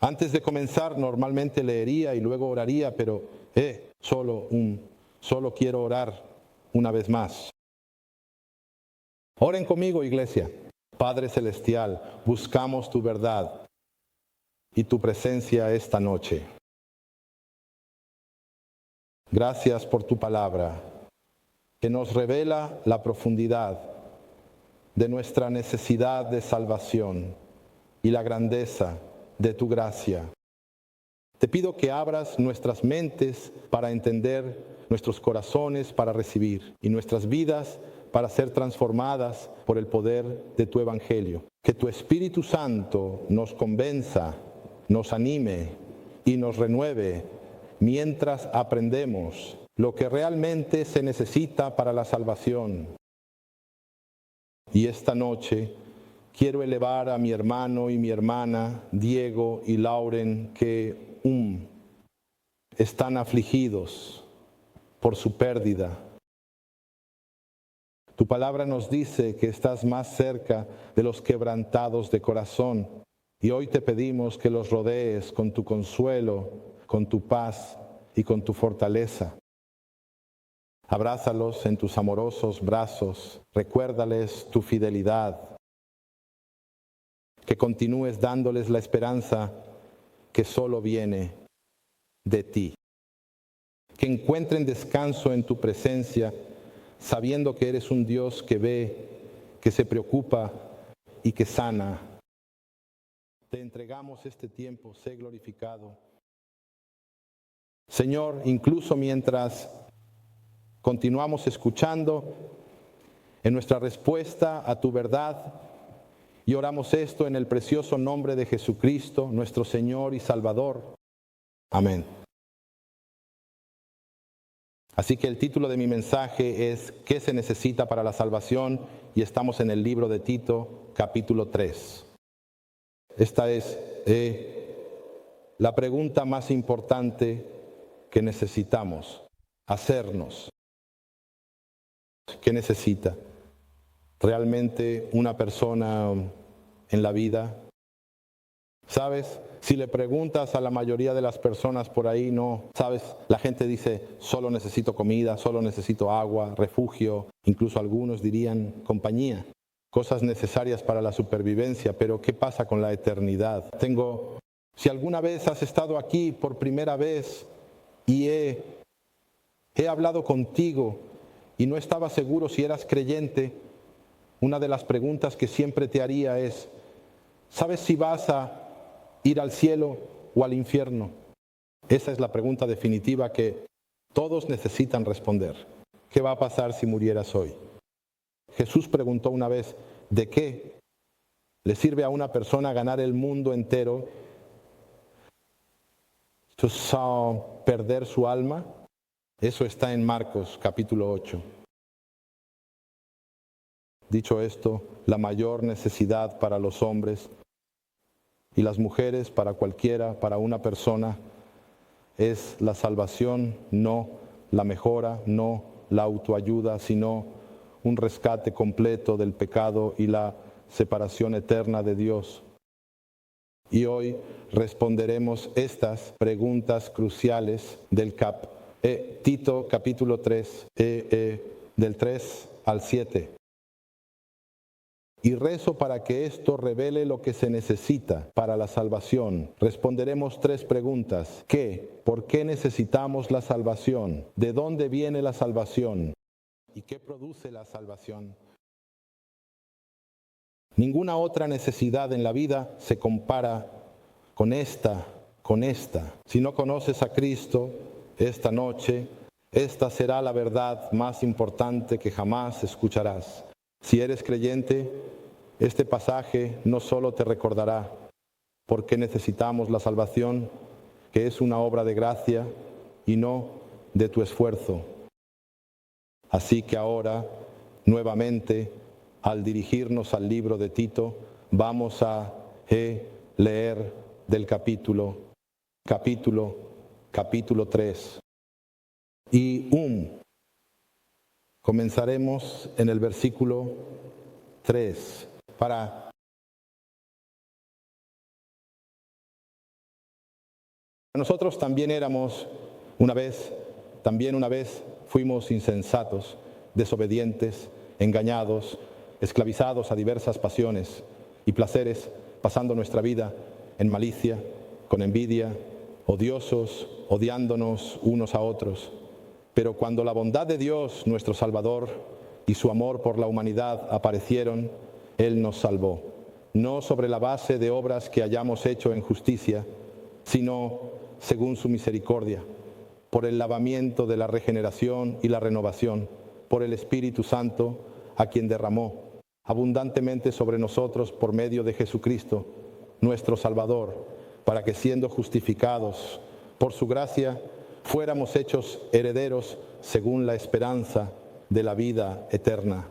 Antes de comenzar, normalmente leería y luego oraría, pero solo quiero orar una vez más. Oren conmigo, iglesia. Padre Celestial, buscamos tu verdad y tu presencia esta noche. Gracias por tu palabra, que nos revela la profundidad de nuestra necesidad de salvación y la grandeza de tu gracia. Te pido que abras nuestras mentes para entender, nuestros corazones para recibir y nuestras vidas para ser transformadas por el poder de tu Evangelio. Que tu Espíritu Santo nos convenza, nos anime y nos renueve mientras aprendemos lo que realmente se necesita para la salvación. Y esta noche quiero elevar a mi hermano y mi hermana, Diego y Lauren, que están afligidos por su pérdida. Tu palabra nos dice que estás más cerca de los quebrantados de corazón. Y hoy te pedimos que los rodees con tu consuelo, con tu paz y con tu fortaleza. Abrázalos en tus amorosos brazos. Recuérdales tu fidelidad. Que continúes dándoles la esperanza que solo viene de ti. Que encuentren descanso en tu presencia, sabiendo que eres un Dios que ve, que se preocupa y que sana. Te entregamos este tiempo, sé glorificado. Señor, incluso mientras continuamos escuchando, en nuestra respuesta a tu verdad, y oramos esto en el precioso nombre de Jesucristo, nuestro Señor y Salvador. Amén. Así que el título de mi mensaje es ¿qué se necesita para la salvación? Y estamos en el libro de Tito, capítulo 3. Esta es la pregunta más importante que necesitamos hacernos. ¿Qué necesita realmente una persona en la vida? ¿Sabes? Si le preguntas a la mayoría de las personas por ahí, no, ¿sabes? La gente dice, solo necesito comida, solo necesito agua, refugio, incluso algunos dirían compañía, cosas necesarias para la supervivencia, pero ¿qué pasa con la eternidad? Si alguna vez has estado aquí por primera vez y he hablado contigo y no estaba seguro si eras creyente, una de las preguntas que siempre te haría es, ¿sabes si vas a ir al cielo o al infierno? Esa es la pregunta definitiva que todos necesitan responder. ¿Qué va a pasar si murieras hoy? Jesús preguntó una vez, ¿de qué le sirve a una persona ganar el mundo entero, perder su alma? Eso está en Marcos capítulo 8. Dicho esto, la mayor necesidad para los hombres y las mujeres, para cualquiera, para una persona, es la salvación, no la mejora, no la autoayuda, sino un rescate completo del pecado y la separación eterna de Dios. Y hoy responderemos estas preguntas cruciales del Tito capítulo 3, del 3 al 7. Y rezo para que esto revele lo que se necesita para la salvación. Responderemos 3 preguntas. ¿Qué? ¿Por qué necesitamos la salvación? ¿De dónde viene la salvación? ¿Y qué produce la salvación? Ninguna otra necesidad en la vida se compara con esta. Si no conoces a Cristo esta noche, esta será la verdad más importante que jamás escucharás. Si eres creyente, este pasaje no solo te recordará por qué necesitamos la salvación, que es una obra de gracia y no de tu esfuerzo. Así que ahora, nuevamente, al dirigirnos al libro de Tito, vamos a leer del capítulo 3. Y comenzaremos en el versículo 3 para Nosotros también éramos una vez fuimos insensatos, desobedientes, engañados, esclavizados a diversas pasiones y placeres, pasando nuestra vida en malicia, con envidia, odiosos, odiándonos unos a otros. Pero cuando la bondad de Dios, nuestro Salvador, y su amor por la humanidad aparecieron, Él nos salvó, no sobre la base de obras que hayamos hecho en justicia, sino según su misericordia, por el lavamiento de la regeneración y la renovación, por el Espíritu Santo, a quien derramó abundantemente sobre nosotros por medio de Jesucristo, nuestro Salvador, para que siendo justificados por su gracia, fuéramos hechos herederos según la esperanza de la vida eterna.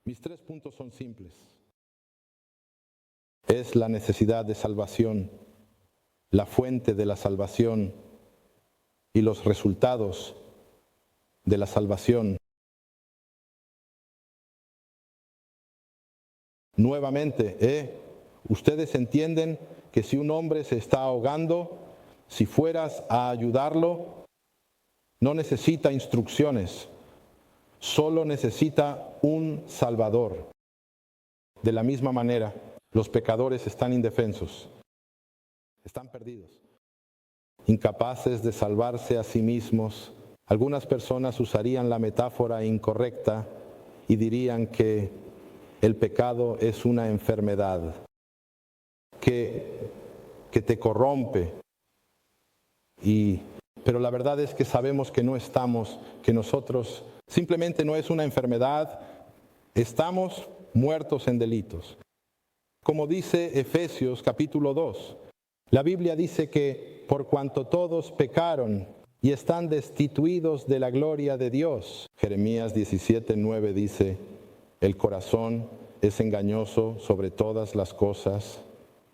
Mis 3 puntos son simples. Es la necesidad de salvación, la fuente de la salvación y los resultados de la salvación. Nuevamente, ustedes entienden que si un hombre se está ahogando, si fueras a ayudarlo, no necesita instrucciones, solo necesita un Salvador. De la misma manera, los pecadores están indefensos, están perdidos, incapaces de salvarse a sí mismos. Algunas personas usarían la metáfora incorrecta y dirían que el pecado es una enfermedad que te corrompe. Pero la verdad es que sabemos que no estamos, que nosotros simplemente no es una enfermedad, estamos muertos en delitos. Como dice Efesios capítulo 2, la Biblia dice que por cuanto todos pecaron y están destituidos de la gloria de Dios. Jeremías 17:9 dice, el corazón es engañoso sobre todas las cosas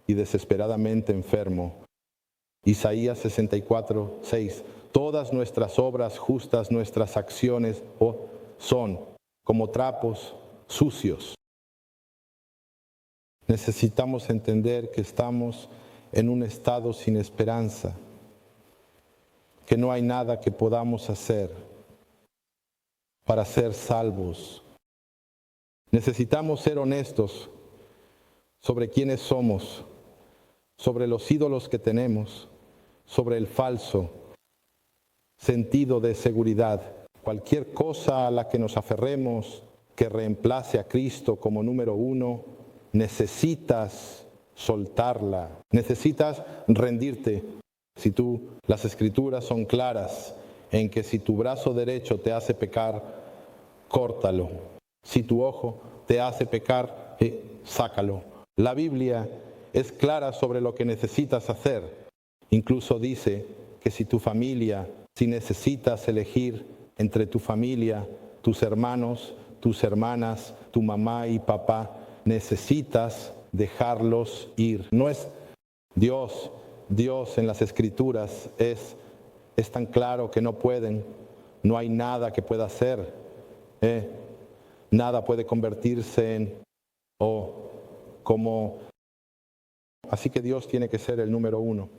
y desesperadamente enfermo. Isaías 64:6, todas nuestras obras justas, nuestras acciones son como trapos sucios. Necesitamos entender que estamos en un estado sin esperanza, que no hay nada que podamos hacer para ser salvos. Necesitamos ser honestos sobre quiénes somos, sobre los ídolos que tenemos, sobre el falso sentido de seguridad. Cualquier cosa a la que nos aferremos que reemplace a Cristo como número 1, necesitas soltarla, necesitas rendirte. Las Escrituras son claras en que si tu brazo derecho te hace pecar, córtalo. Si tu ojo te hace pecar, sácalo. La Biblia es clara sobre lo que necesitas hacer. Incluso dice que si necesitas elegir entre tu familia, tus hermanos, tus hermanas, tu mamá y papá, necesitas dejarlos ir. No es Dios en las Escrituras es tan claro que no pueden, no hay nada que pueda hacer. Nada puede convertirse en así que Dios tiene que ser el número 1.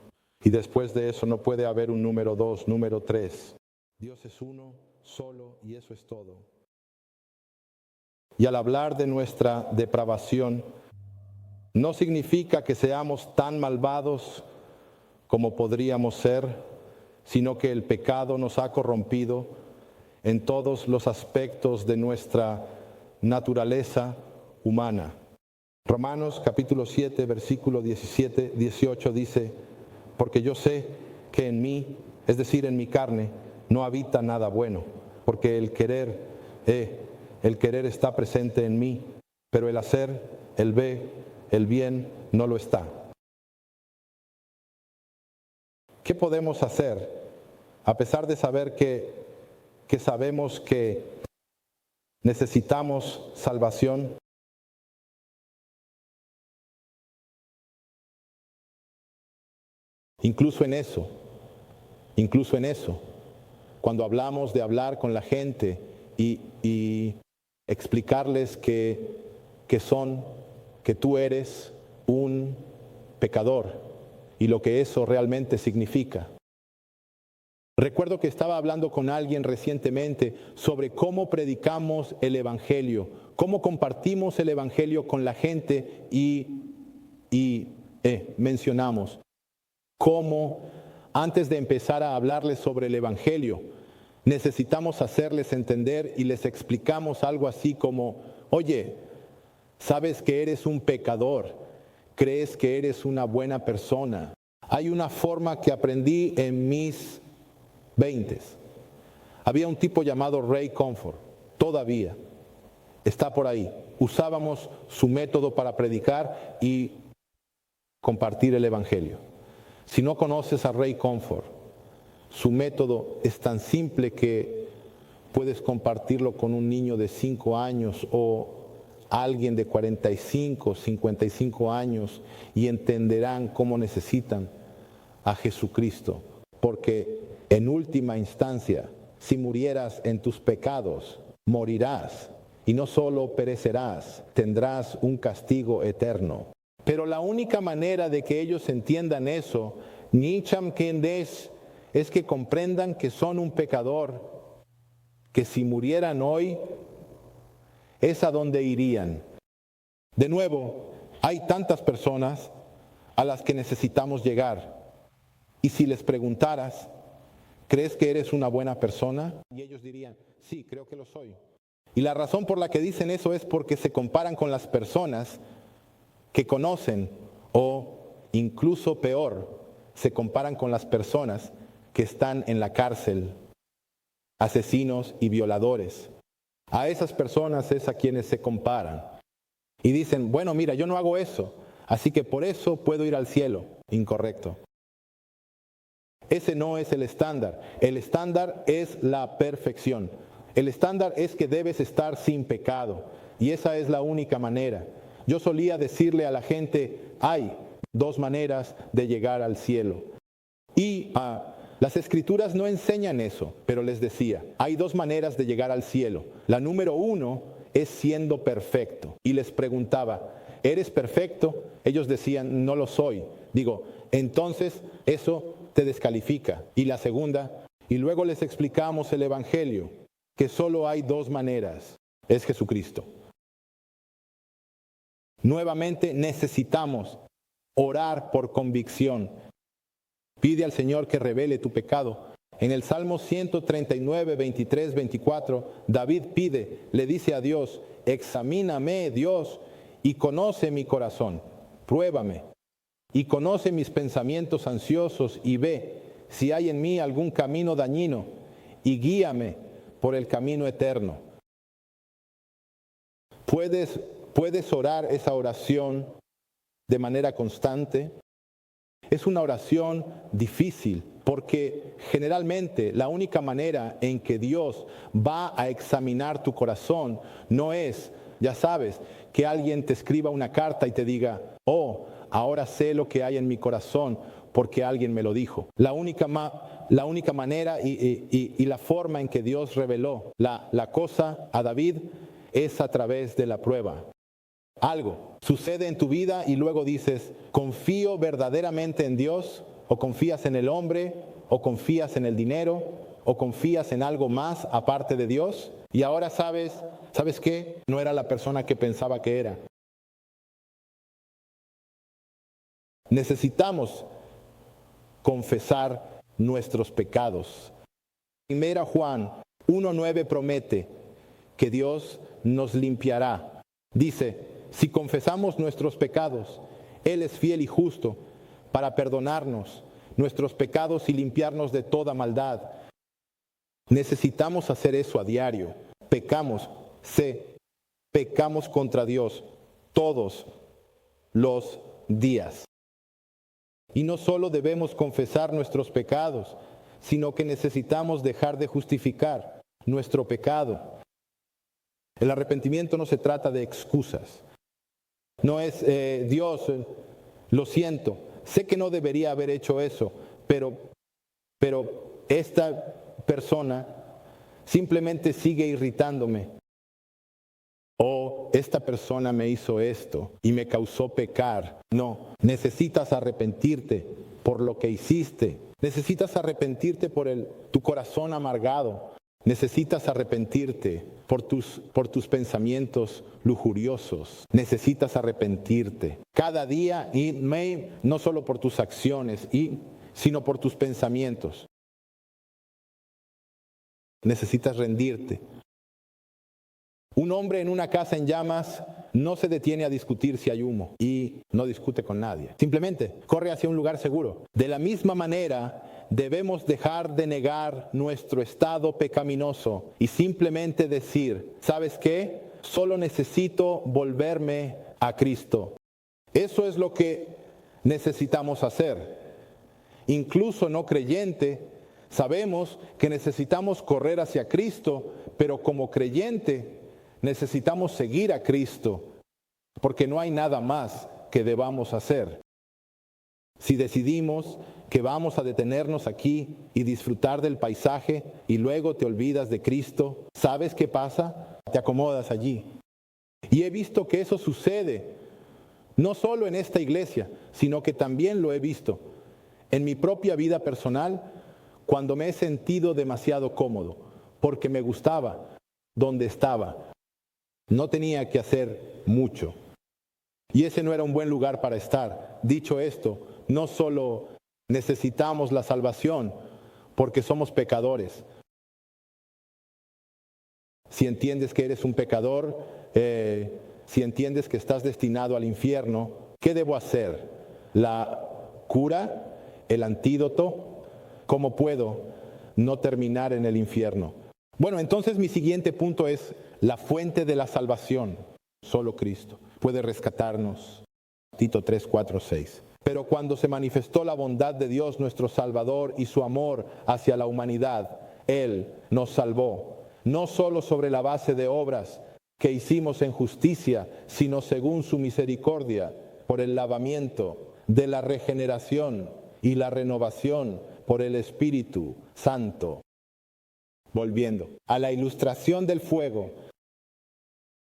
Y después de eso no puede haber un número 2, número 3. Dios es uno, solo, y eso es todo. Y al hablar de nuestra depravación, no significa que seamos tan malvados como podríamos ser, sino que el pecado nos ha corrompido en todos los aspectos de nuestra naturaleza humana. Romanos capítulo 7, versículo 17-18 dice, porque yo sé que en mí, es decir, en mi carne, no habita nada bueno, porque el querer está presente en mí, pero el hacer, el bien, no lo está. ¿Qué podemos hacer a pesar de saber que sabemos que necesitamos salvación? Incluso en eso, cuando hablamos de hablar con la gente y explicarles que tú eres un pecador y lo que eso realmente significa. Recuerdo que estaba hablando con alguien recientemente sobre cómo predicamos el Evangelio, cómo compartimos el Evangelio con la gente y mencionamos cómo antes de empezar a hablarles sobre el Evangelio, necesitamos hacerles entender y les explicamos algo así como, oye, sabes que eres un pecador, crees que eres una buena persona. Hay una forma que aprendí en mis 20. Había un tipo llamado Ray Comfort, todavía está por ahí. Usábamos su método para predicar y compartir el Evangelio. Si no conoces a Ray Comfort, su método es tan simple que puedes compartirlo con un niño de 5 años o alguien de 45, 55 años y entenderán cómo necesitan a Jesucristo. Porque en última instancia, si murieras en tus pecados, morirás y no solo perecerás, tendrás un castigo eterno. Pero la única manera de que ellos entiendan eso, Nicham Kendesh, es que comprendan que son un pecador, que si murieran hoy, es a donde irían. De nuevo, hay tantas personas a las que necesitamos llegar. Y si les preguntaras, ¿crees que eres una buena persona? Y ellos dirían, sí, creo que lo soy. Y la razón por la que dicen eso es porque se comparan con las personas que conocen o incluso peor, se comparan con las personas que están en la cárcel, asesinos y violadores. A esas personas es a quienes se comparan. Y dicen, bueno, mira, yo no hago eso, así que por eso puedo ir al cielo. Incorrecto. Ese no es el estándar. El estándar es la perfección. El estándar es que debes estar sin pecado. Y esa es la única manera. Yo solía decirle a la gente, hay 2 maneras de llegar al cielo. Y las escrituras no enseñan eso, pero les decía, hay 2 maneras de llegar al cielo. La número 1 es siendo perfecto. Y les preguntaba, ¿eres perfecto? Ellos decían, no lo soy. Digo, entonces eso te descalifica. Y la segunda, y luego les explicamos el Evangelio, que solo hay 2 maneras, es Jesucristo. Nuevamente necesitamos orar por convicción. Pide al Señor que revele tu pecado. En el Salmo 139, 23, 24, David pide, le dice a Dios, examíname, Dios, y conoce mi corazón, pruébame, y conoce mis pensamientos ansiosos, y ve si hay en mí algún camino dañino, y guíame por el camino eterno. ¿Puedes orar esa oración de manera constante? Es una oración difícil porque generalmente la única manera en que Dios va a examinar tu corazón no es, ya sabes, que alguien te escriba una carta y te diga, oh, ahora sé lo que hay en mi corazón porque alguien me lo dijo. La única manera y la forma en que Dios reveló la cosa a David es a través de la prueba. Algo sucede en tu vida y luego dices, ¿confío verdaderamente en Dios? ¿O confías en el hombre? ¿O confías en el dinero? ¿O confías en algo más aparte de Dios? Y ahora ¿sabes qué? No era la persona que pensaba que era. Necesitamos confesar nuestros pecados. 1 Juan 1:9 promete que Dios nos limpiará. Dice, si confesamos nuestros pecados, Él es fiel y justo para perdonarnos nuestros pecados y limpiarnos de toda maldad. Necesitamos hacer eso a diario. Pecamos contra Dios todos los días. Y no solo debemos confesar nuestros pecados, sino que necesitamos dejar de justificar nuestro pecado. El arrepentimiento no se trata de excusas. No es, Dios, lo siento, sé que no debería haber hecho eso, pero esta persona simplemente sigue irritándome. O esta persona me hizo esto y me causó pecar. No, necesitas arrepentirte por lo que hiciste. Necesitas arrepentirte por tu corazón amargado. Necesitas arrepentirte por tus pensamientos lujuriosos. Necesitas arrepentirte cada día, y no solo por tus acciones, sino por tus pensamientos. Necesitas rendirte. Un hombre en una casa en llamas no se detiene a discutir si hay humo y no discute con nadie. Simplemente corre hacia un lugar seguro. De la misma manera, debemos dejar de negar nuestro estado pecaminoso y simplemente decir, ¿sabes qué? Solo necesito volverme a Cristo. Eso es lo que necesitamos hacer. Incluso no creyente, sabemos que necesitamos correr hacia Cristo, pero como creyente necesitamos seguir a Cristo, porque no hay nada más que debamos hacer. Si decidimos que vamos a detenernos aquí y disfrutar del paisaje y luego te olvidas de Cristo, ¿sabes qué pasa? Te acomodas allí. Y he visto que eso sucede, no solo en esta iglesia, sino que también lo he visto en mi propia vida personal, cuando me he sentido demasiado cómodo, porque me gustaba donde estaba. No tenía que hacer mucho. Y ese no era un buen lugar para estar. Dicho esto, no solo necesitamos la salvación porque somos pecadores. Si entiendes que eres un pecador, si entiendes que estás destinado al infierno, ¿qué debo hacer? ¿La cura? ¿El antídoto? ¿Cómo puedo no terminar en el infierno? Bueno, entonces mi siguiente punto es la fuente de la salvación. Solo Cristo puede rescatarnos. Tito 3, 4, 6. Pero cuando se manifestó la bondad de Dios nuestro Salvador y su amor hacia la humanidad, Él nos salvó, no solo sobre la base de obras que hicimos en justicia, sino según su misericordia, por el lavamiento de la regeneración y la renovación por el Espíritu Santo. Volviendo a la ilustración del fuego,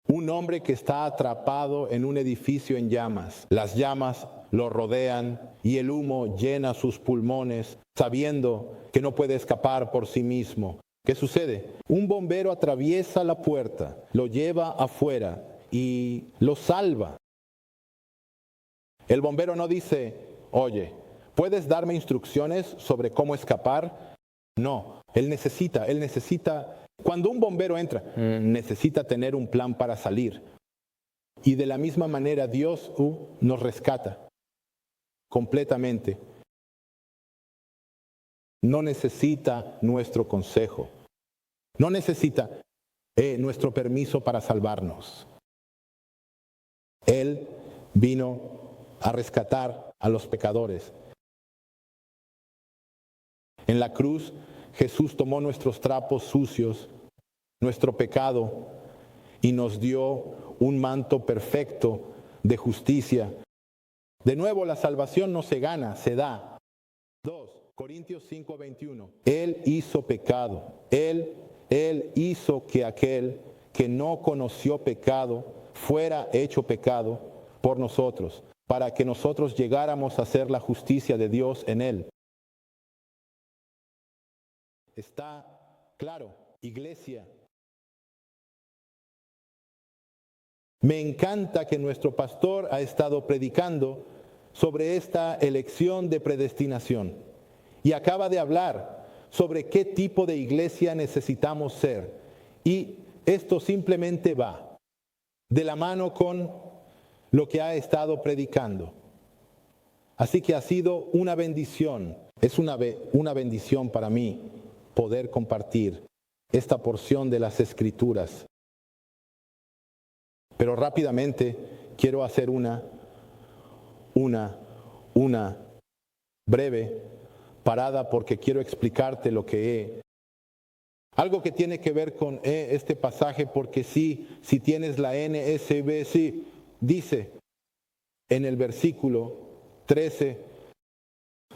un hombre que está atrapado en un edificio en llamas. Las llamas lo rodean y el humo llena sus pulmones, sabiendo que no puede escapar por sí mismo. ¿Qué sucede? Un bombero atraviesa la puerta, lo lleva afuera y lo salva. El bombero no dice, oye, ¿puedes darme instrucciones sobre cómo escapar? No, él necesita, cuando un bombero entra, necesita tener un plan para salir. Y de la misma manera Dios nos rescata completamente. No necesita nuestro consejo, no necesita nuestro permiso para salvarnos. Él vino a rescatar a los pecadores. En la cruz, Jesús tomó nuestros trapos sucios, nuestro pecado, y nos dio un manto perfecto de justicia. De nuevo, la salvación no se gana, se da. 2 Corintios 5:21. Él hizo pecado. Él hizo que aquel que no conoció pecado fuera hecho pecado por nosotros, para que nosotros llegáramos a ser la justicia de Dios en él. Está claro, iglesia. Me encanta que nuestro pastor ha estado predicando sobre esta elección de predestinación y acaba de hablar sobre qué tipo de iglesia necesitamos ser. Y esto simplemente va de la mano con lo que ha estado predicando. Así que ha sido una bendición, es una bendición para mí poder compartir esta porción de las Escrituras. Pero rápidamente quiero hacer una breve parada porque quiero explicarte lo que algo que tiene que ver con este pasaje, porque si tienes la NSV, sí, dice en el versículo 13,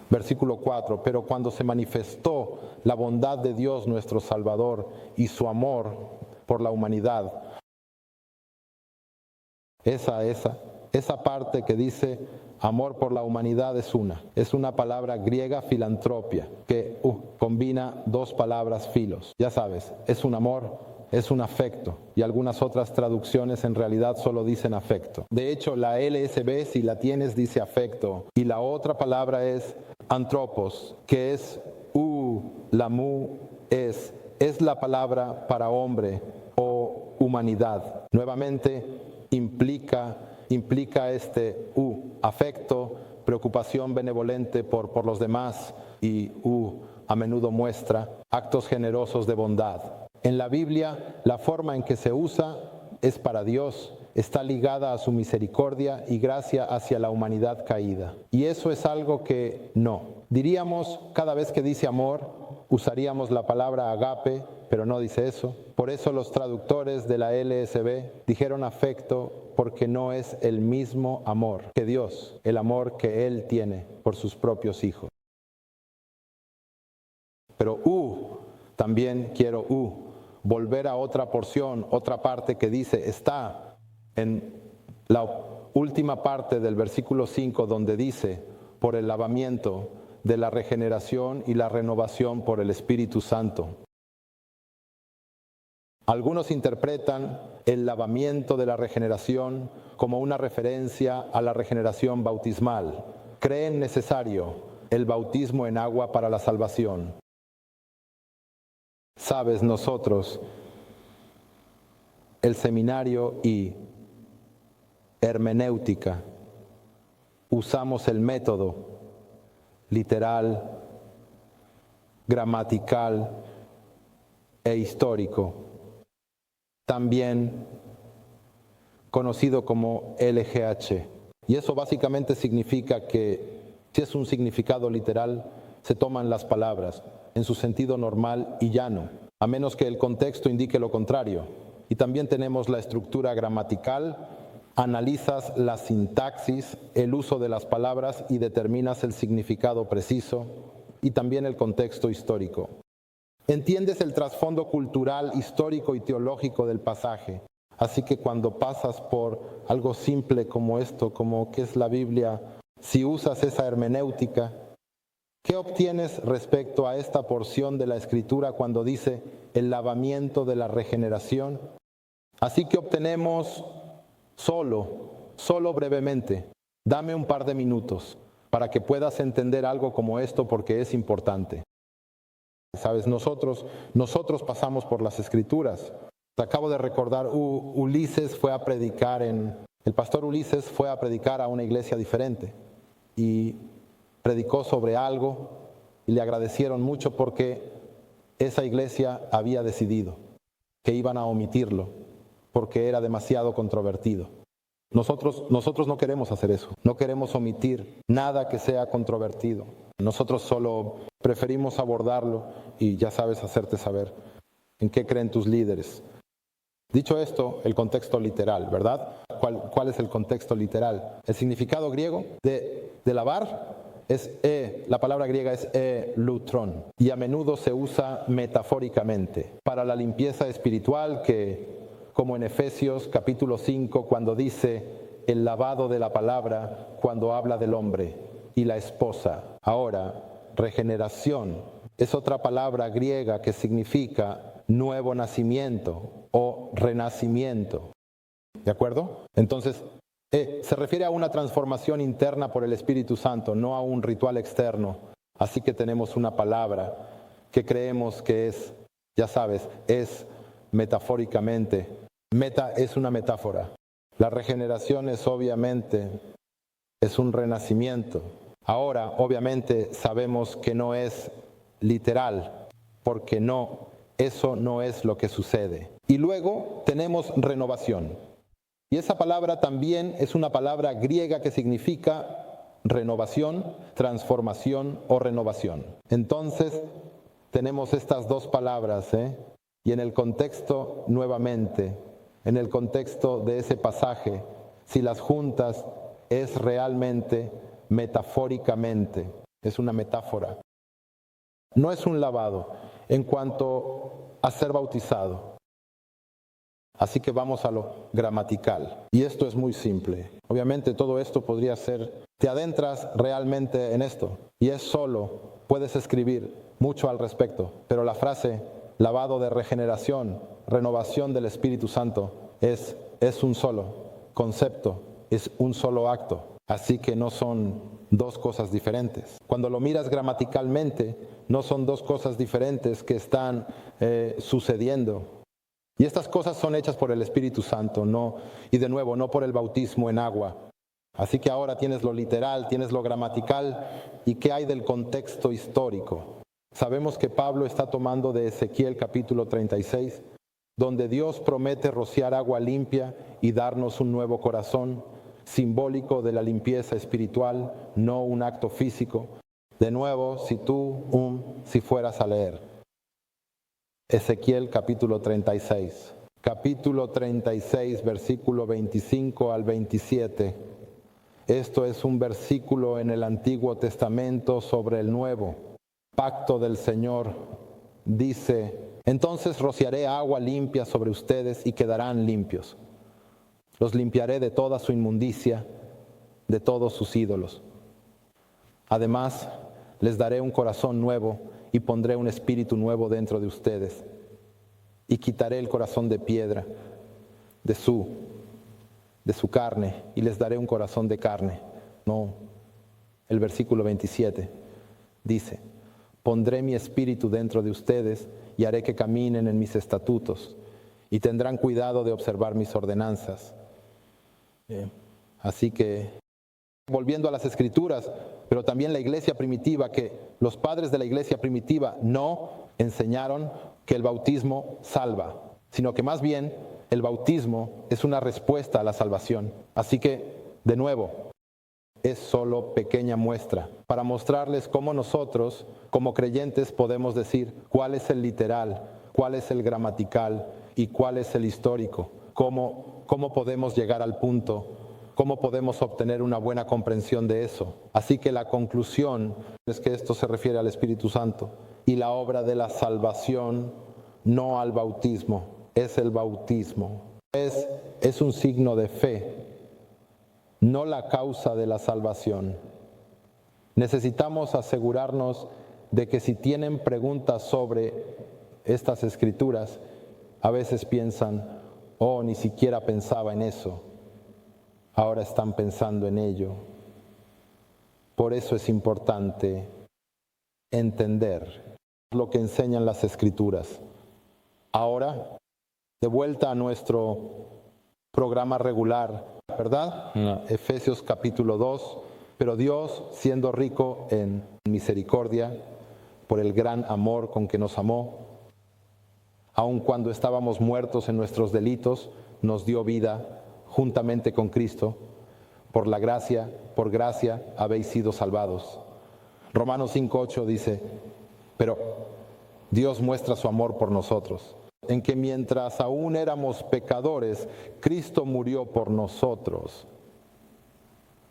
versículo 4, pero cuando se manifestó la bondad de Dios nuestro Salvador y su amor por la humanidad, esa, Esa parte que dice amor por la humanidad es una palabra griega, filantropia, que combina dos palabras filos. Ya sabes, es un amor, es un afecto, y algunas otras traducciones en realidad solo dicen afecto. De hecho, la LSB, si la tienes, dice afecto, y la otra palabra es antropos, que es la mu, es la palabra para hombre o humanidad. Nuevamente implica afecto, preocupación benevolente por los demás, y a menudo muestra actos generosos de bondad. En la Biblia, la forma en que se usa es para Dios, está ligada a su misericordia y gracia hacia la humanidad caída. Y eso es algo que no. Diríamos, cada vez que dice amor, usaríamos la palabra agape, pero no dice eso. Por eso los traductores de la LSB dijeron afecto, porque no es el mismo amor que Dios, el amor que Él tiene por sus propios hijos. Pero también quiero volver a otra porción, otra parte que dice, está en la última parte del versículo 5, donde dice, por el lavamiento de la regeneración y la renovación por el Espíritu Santo. Algunos interpretan el lavamiento de la regeneración como una referencia a la regeneración bautismal. Creen necesario el bautismo en agua para la salvación. Sabes, nosotros, el seminario y hermenéutica, usamos el método literal, gramatical e histórico, también conocido como LGH. Y eso básicamente significa que, si es un significado literal, se toman las palabras en su sentido normal y llano, a menos que el contexto indique lo contrario. Y también tenemos la estructura gramatical, analizas la sintaxis, el uso de las palabras y determinas el significado preciso, y también el contexto histórico. Entiendes el trasfondo cultural, histórico y teológico del pasaje. Así que cuando pasas por algo simple como esto, como qué es la Biblia, si usas esa hermenéutica, ¿qué obtienes respecto a esta porción de la Escritura cuando dice el lavamiento de la regeneración? Así que obtenemos solo brevemente, dame un par de minutos para que puedas entender algo como esto, porque es importante. Sabes, nosotros pasamos por las Escrituras. Acabo de recordar, el pastor Ulises fue a predicar a una iglesia diferente y predicó sobre algo y le agradecieron mucho porque esa iglesia había decidido que iban a omitirlo porque era demasiado controvertido. Nosotros no queremos hacer eso, no queremos omitir nada que sea controvertido. Nosotros solo preferimos abordarlo y, ya sabes, hacerte saber en qué creen tus líderes. Dicho esto, el contexto literal, ¿verdad? ¿Cuál es el contexto literal? El significado griego de lavar es la palabra griega es lutron, y a menudo se usa metafóricamente para la limpieza espiritual, que, como en Efesios capítulo 5, cuando dice el lavado de la palabra, cuando habla del hombre y la esposa. Ahora, regeneración es otra palabra griega que significa nuevo nacimiento o renacimiento. ¿De acuerdo? Entonces, se refiere a una transformación interna por el Espíritu Santo, no a un ritual externo. Así que tenemos una palabra que creemos que es, ya sabes, es metafóricamente. Es una metáfora. La regeneración es un renacimiento. Ahora, obviamente, sabemos que no es literal, porque eso no es lo que sucede. Y luego tenemos renovación. Y esa palabra también es una palabra griega que significa renovación, transformación o renovación. Entonces, tenemos estas dos palabras, y en el contexto, nuevamente, en el contexto de ese pasaje, si las juntas, es realmente metafóricamente, es una metáfora. No es un lavado en cuanto a ser bautizado. Así que vamos a lo gramatical. Y esto es muy simple. Obviamente todo esto podría ser, te adentras realmente en esto y es solo, puedes escribir mucho al respecto, pero la frase lavado de regeneración, renovación del Espíritu Santo es un solo concepto, es un solo acto. Así que no son dos cosas diferentes. Cuando lo miras gramaticalmente, no son dos cosas diferentes que están sucediendo. Y estas cosas son hechas por el Espíritu Santo, no, y de nuevo, no por el bautismo en agua. Así que ahora tienes lo literal, tienes lo gramatical, ¿y qué hay del contexto histórico? Sabemos que Pablo está tomando de Ezequiel capítulo 36, donde Dios promete rociar agua limpia y darnos un nuevo corazón, simbólico de la limpieza espiritual, no un acto físico. De nuevo, si fueras a leer. Ezequiel capítulo 36. Capítulo 36, versículo 25 al 27. Esto es un versículo en el Antiguo Testamento sobre el nuevo pacto del Señor. Dice, entonces rociaré agua limpia sobre ustedes y quedarán limpios. Los limpiaré de toda su inmundicia, de todos sus ídolos. Además, les daré un corazón nuevo y pondré un espíritu nuevo dentro de ustedes. Y quitaré el corazón de piedra de su carne y les daré un corazón de carne. No, el versículo 27 dice, pondré mi espíritu dentro de ustedes y haré que caminen en mis estatutos y tendrán cuidado de observar mis ordenanzas. Así que, volviendo a las Escrituras, pero también la iglesia primitiva, que los padres de la iglesia primitiva no enseñaron que el bautismo salva, sino que más bien el bautismo es una respuesta a la salvación. Así que, de nuevo, es solo pequeña muestra para mostrarles cómo nosotros, como creyentes, podemos decir cuál es el literal, cuál es el gramatical y cuál es el histórico, cómo podemos llegar al punto. ¿Cómo podemos obtener una buena comprensión de eso? Así que la conclusión es que esto se refiere al Espíritu Santo y la obra de la salvación, no al bautismo. Es el bautismo. Es un signo de fe, no la causa de la salvación. Necesitamos asegurarnos de que si tienen preguntas sobre estas escrituras, a veces piensan, oh, ni siquiera pensaba en eso. Ahora están pensando en ello. Por eso es importante entender lo que enseñan las Escrituras. Ahora, de vuelta a nuestro programa regular, ¿verdad? No. Efesios capítulo 2. Pero Dios, siendo rico en misericordia, por el gran amor con que nos amó, aun cuando estábamos muertos en nuestros delitos, nos dio vida juntamente con Cristo. Por gracia habéis sido salvados. Romanos 5:8 dice, pero Dios muestra su amor por nosotros, en que mientras aún éramos pecadores, Cristo murió por nosotros.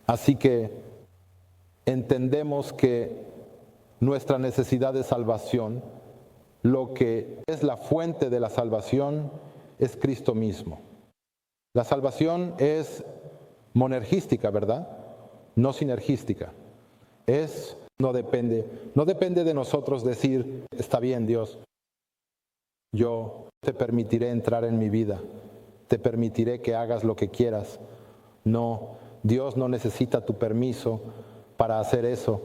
Así que entendemos que nuestra necesidad de salvación, lo que es la fuente de la salvación, es Cristo mismo. La salvación es monergística, ¿verdad? No sinergística. No depende de nosotros decir, está bien, Dios, yo te permitiré entrar en mi vida, te permitiré que hagas lo que quieras. No, Dios no necesita tu permiso para hacer eso.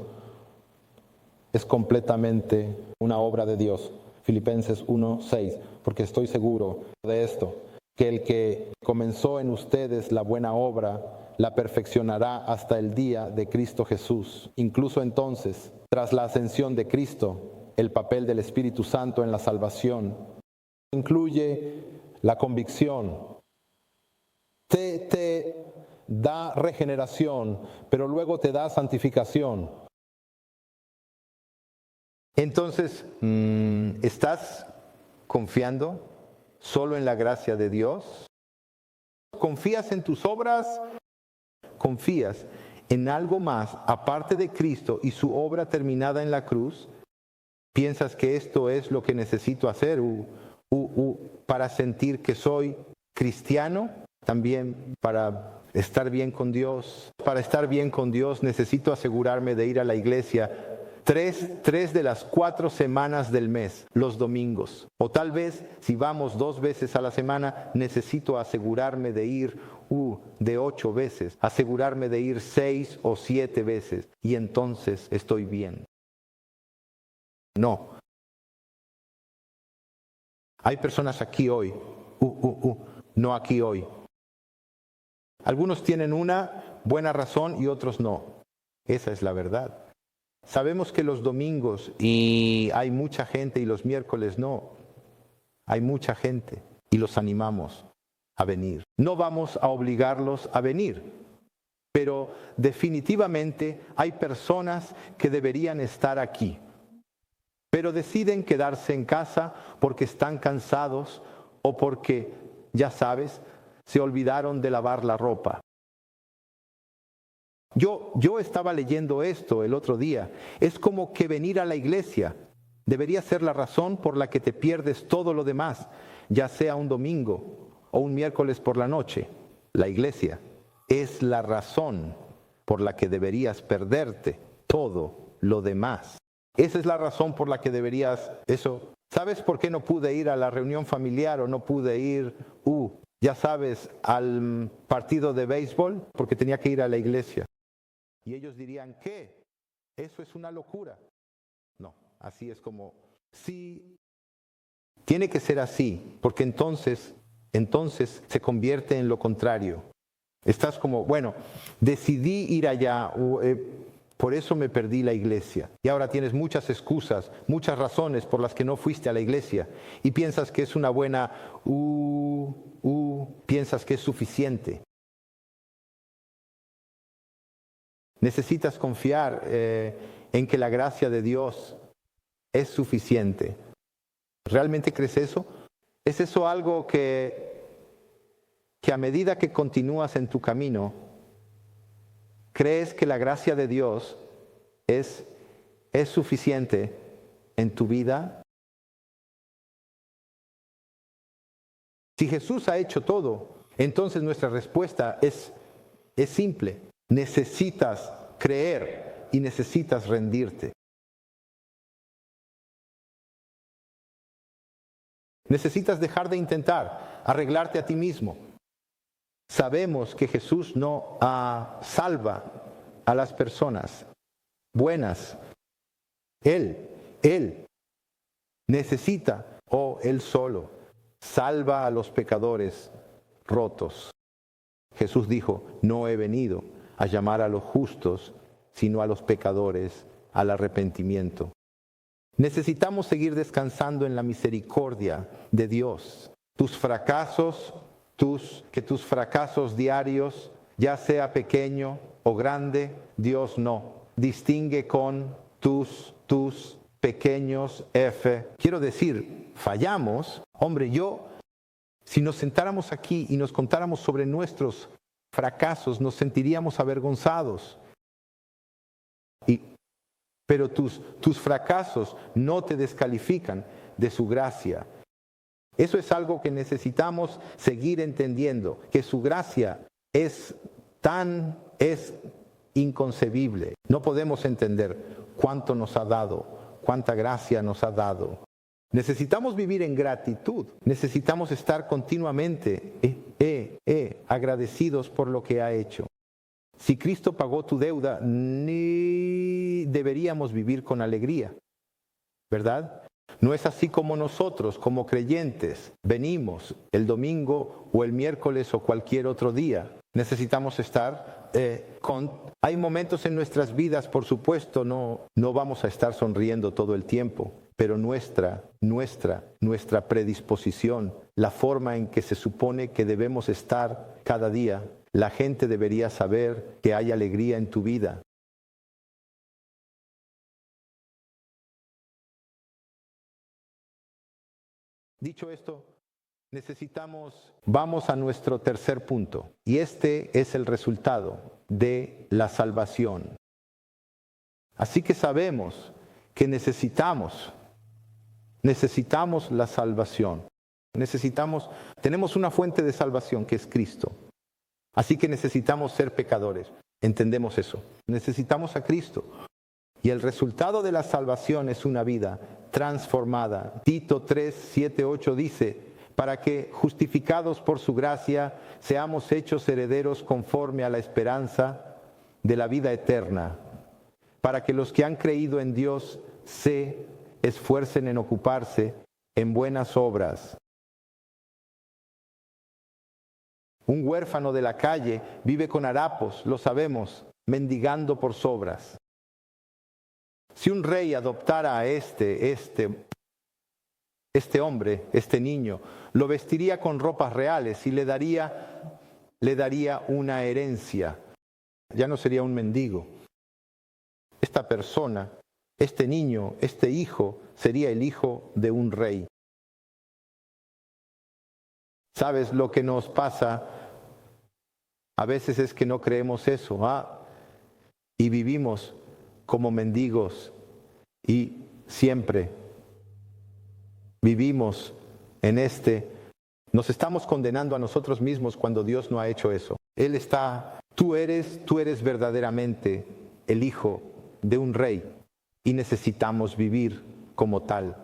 Es completamente una obra de Dios. Filipenses 1:6, porque estoy seguro de esto, que el que comenzó en ustedes la buena obra, la perfeccionará hasta el día de Cristo Jesús. Incluso entonces, tras la ascensión de Cristo, el papel del Espíritu Santo en la salvación incluye la convicción. Te da regeneración, pero luego te da santificación. Entonces, ¿estás confiando solo en la gracia de Dios? ¿Confías en tus obras? ¿Confías en algo más aparte de Cristo y su obra terminada en la cruz? ¿Piensas que esto es lo que necesito hacer para sentir que soy cristiano, también para estar bien con Dios. Para estar bien con Dios necesito asegurarme de ir a la iglesia tres de las 4 semanas del mes, los domingos. O tal vez, si vamos 2 veces a la semana, necesito asegurarme de ir de 8 veces, asegurarme de ir 6 o 7 veces, y entonces estoy bien. No. Hay personas aquí hoy, no aquí hoy. Algunos tienen una buena razón y otros no. Esa es la verdad. Sabemos que los domingos y hay mucha gente y los miércoles no. Hay mucha gente y los animamos a venir. No vamos a obligarlos a venir, pero definitivamente hay personas que deberían estar aquí, pero deciden quedarse en casa porque están cansados o porque, ya sabes, se olvidaron de lavar la ropa. Yo estaba leyendo esto el otro día. Es como que venir a la iglesia debería ser la razón por la que te pierdes todo lo demás, ya sea un domingo o un miércoles por la noche. La iglesia es la razón por la que deberías perderte todo lo demás. Esa es la razón por la que deberías eso. ¿Sabes por qué no pude ir a la reunión familiar o no pude ir, ya sabes, al partido de béisbol? Porque tenía que ir a la iglesia. Y ellos dirían, ¿qué? Eso es una locura. No, así es como, sí, tiene que ser así, porque entonces se convierte en lo contrario. Estás como, bueno, decidí ir allá, por eso me perdí la iglesia. Y ahora tienes muchas excusas, muchas razones por las que no fuiste a la iglesia. Y piensas que es una buena, piensas que es suficiente. Necesitas confiar en que la gracia de Dios es suficiente. ¿Realmente crees eso? ¿Es eso algo que a medida que continúas en tu camino, crees que la gracia de Dios es suficiente en tu vida? Si Jesús ha hecho todo, entonces nuestra respuesta es simple. Necesitas creer y necesitas rendirte. Necesitas dejar de intentar arreglarte a ti mismo. Sabemos que Jesús no salva a las personas buenas. Él necesita, Él solo, salva a los pecadores rotos. Jesús dijo, no he venido a llamar a los justos, sino a los pecadores al arrepentimiento. Necesitamos seguir descansando en la misericordia de Dios. Tus fracasos diarios, ya sea pequeño o grande, Dios no distingue con tus pequeños F. Quiero decir, fallamos. Hombre, si nos sentáramos aquí y nos contáramos sobre nuestros fracasos, nos sentiríamos avergonzados. Pero tus fracasos no te descalifican de su gracia. Eso es algo que necesitamos seguir entendiendo, que su gracia es inconcebible. No podemos entender cuánto nos ha dado, cuánta gracia nos ha dado. Necesitamos vivir en gratitud, necesitamos estar continuamente agradecidos por lo que ha hecho. Si Cristo pagó tu deuda, ni deberíamos vivir con alegría, ¿verdad? No es así como nosotros, como creyentes, venimos el domingo o el miércoles o cualquier otro día. Necesitamos estar Hay momentos en nuestras vidas, por supuesto, no vamos a estar sonriendo todo el tiempo, pero nuestra predisposición, la forma en que se supone que debemos estar cada día, la gente debería saber que hay alegría en tu vida. Dicho esto, vamos a nuestro tercer punto, y este es el resultado de la salvación. Así que sabemos que necesitamos la salvación. Tenemos una fuente de salvación que es Cristo. Así que necesitamos ser pecadores. Entendemos eso. Necesitamos a Cristo. Y el resultado de la salvación es una vida transformada. Tito 3, 7, 8 dice, para que, justificados por su gracia, seamos hechos herederos conforme a la esperanza de la vida eterna, para que los que han creído en Dios se esfuercen en ocuparse en buenas obras. Un huérfano de la calle vive con harapos, lo sabemos, mendigando por sobras. Si un rey adoptara a este hombre, este niño, lo vestiría con ropas reales y le daría una herencia. Ya no sería un mendigo. Esta persona, este niño, este hijo, sería el hijo de un rey. ¿Sabes lo que nos pasa? A veces es que no creemos eso, y vivimos como mendigos y siempre vivimos nos estamos condenando a nosotros mismos cuando Dios no ha hecho eso. Tú eres verdaderamente el hijo de un rey y necesitamos vivir como tal.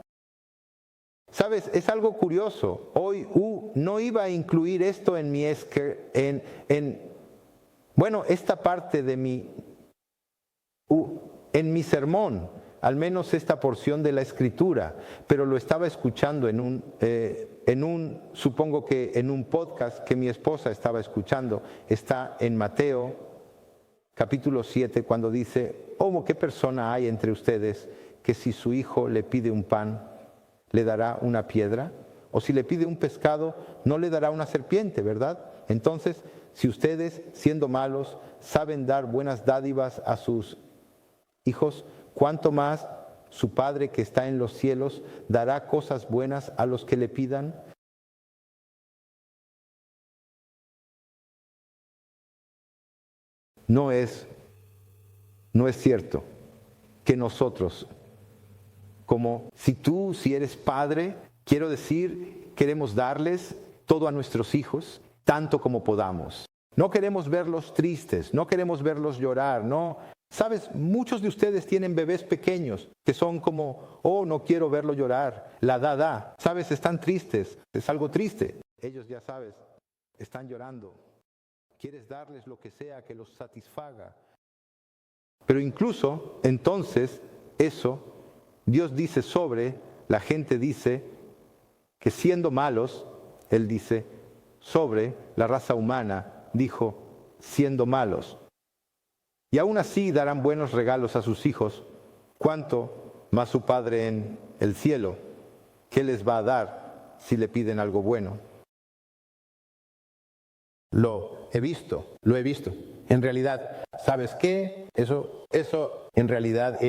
¿Sabes? Es algo curioso. Hoy no iba a incluir esto en esta parte de en mi sermón, al menos esta porción de la Escritura, pero lo estaba escuchando supongo que en un podcast que mi esposa estaba escuchando. Está en Mateo, capítulo 7, cuando dice, ¿qué persona hay entre ustedes que si su hijo le pide un pan, le dará una piedra? O si le pide un pescado, no le dará una serpiente, ¿verdad? Entonces, si ustedes, siendo malos, saben dar buenas dádivas a sus hijos, ¿cuánto más su Padre que está en los cielos dará cosas buenas a los que le pidan? No es cierto que nosotros, si eres padre, quiero decir, queremos darles todo a nuestros hijos, tanto como podamos. No queremos verlos tristes, no queremos verlos llorar, no. Sabes, muchos de ustedes tienen bebés pequeños que son como, no quiero verlo llorar, la. Sabes, están tristes, es algo triste. Ellos, ya sabes, están llorando. Quieres darles lo que sea que los satisfaga. Pero incluso, entonces, Dios dice la gente dice que siendo malos, Él dice, sobre la raza humana, dijo, siendo malos. Y aún así darán buenos regalos a sus hijos, ¿cuánto más su Padre en el cielo? ¿Qué les va a dar si le piden algo bueno? Lo he visto. En realidad, ¿sabes qué? Eso en realidad,